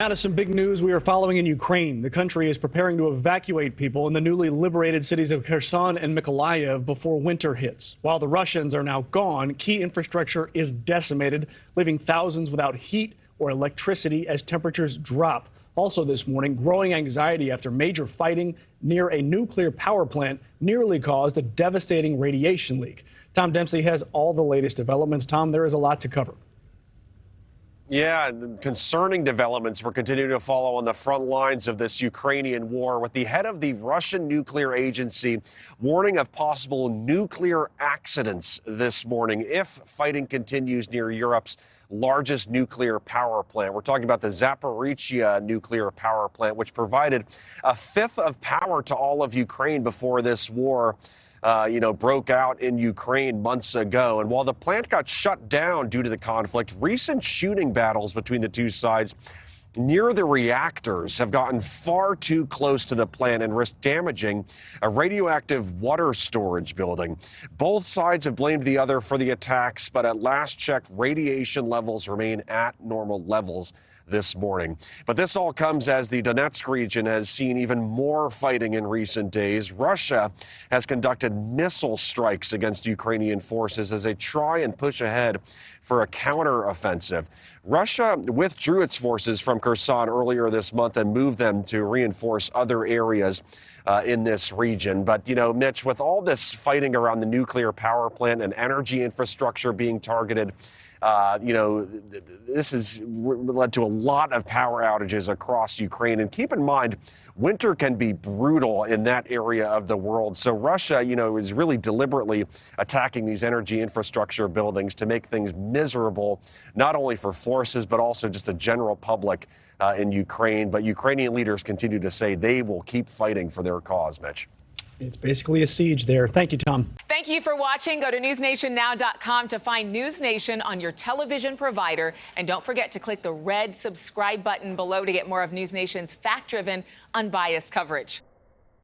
Now to some big news we are following in Ukraine. The country is preparing to evacuate people in the newly liberated cities of Kherson and Mykolaiv before winter hits. While the Russians are now gone, key infrastructure is decimated, leaving thousands without heat or electricity as temperatures drop. Also this morning, growing anxiety after major fighting near a nuclear power plant nearly caused a devastating radiation leak. Tom Dempsey has all the latest developments. Tom, there is a lot to cover. Yeah, concerning developments we're continuing to follow on the front lines of this Ukrainian war, with the head of the Russian nuclear agency warning of possible nuclear accidents this morning if fighting continues near Europe's largest nuclear power plant. We're talking about the Zaporizhzhia nuclear power plant, which provided a fifth of power to all of Ukraine before this war broke out in Ukraine months ago. And while the plant got shut down due to the conflict, recent shooting battles between the two sides near the reactors have gotten far too close to the plant and risk damaging a radioactive water storage building. Both sides have blamed the other for the attacks, but at last check, radiation levels remain at normal levels this morning. But this all comes as the Donetsk region has seen even more fighting in recent days. Russia has conducted missile strikes against Ukrainian forces as they try and push ahead for a counteroffensive. Russia withdrew its forces from Kherson earlier this month and moved them to reinforce other areas in this region. But, Mitch, with all this fighting around the nuclear power plant and energy infrastructure being targeted, this has led to a lot of power outages across Ukraine. And keep in mind, winter can be brutal in that area of the world. So Russia, is really deliberately attacking these energy infrastructure buildings to make things miserable, not only for forces, but also just the general public in Ukraine. But Ukrainian leaders continue to say they will keep fighting for their cause, Mitch. It's basically a siege there. Thank you, Tom. Thank you for watching. Go to newsnationnow.com to find NewsNation on your television provider. And don't forget to click the red subscribe button below to get more of NewsNation's fact-driven, unbiased coverage.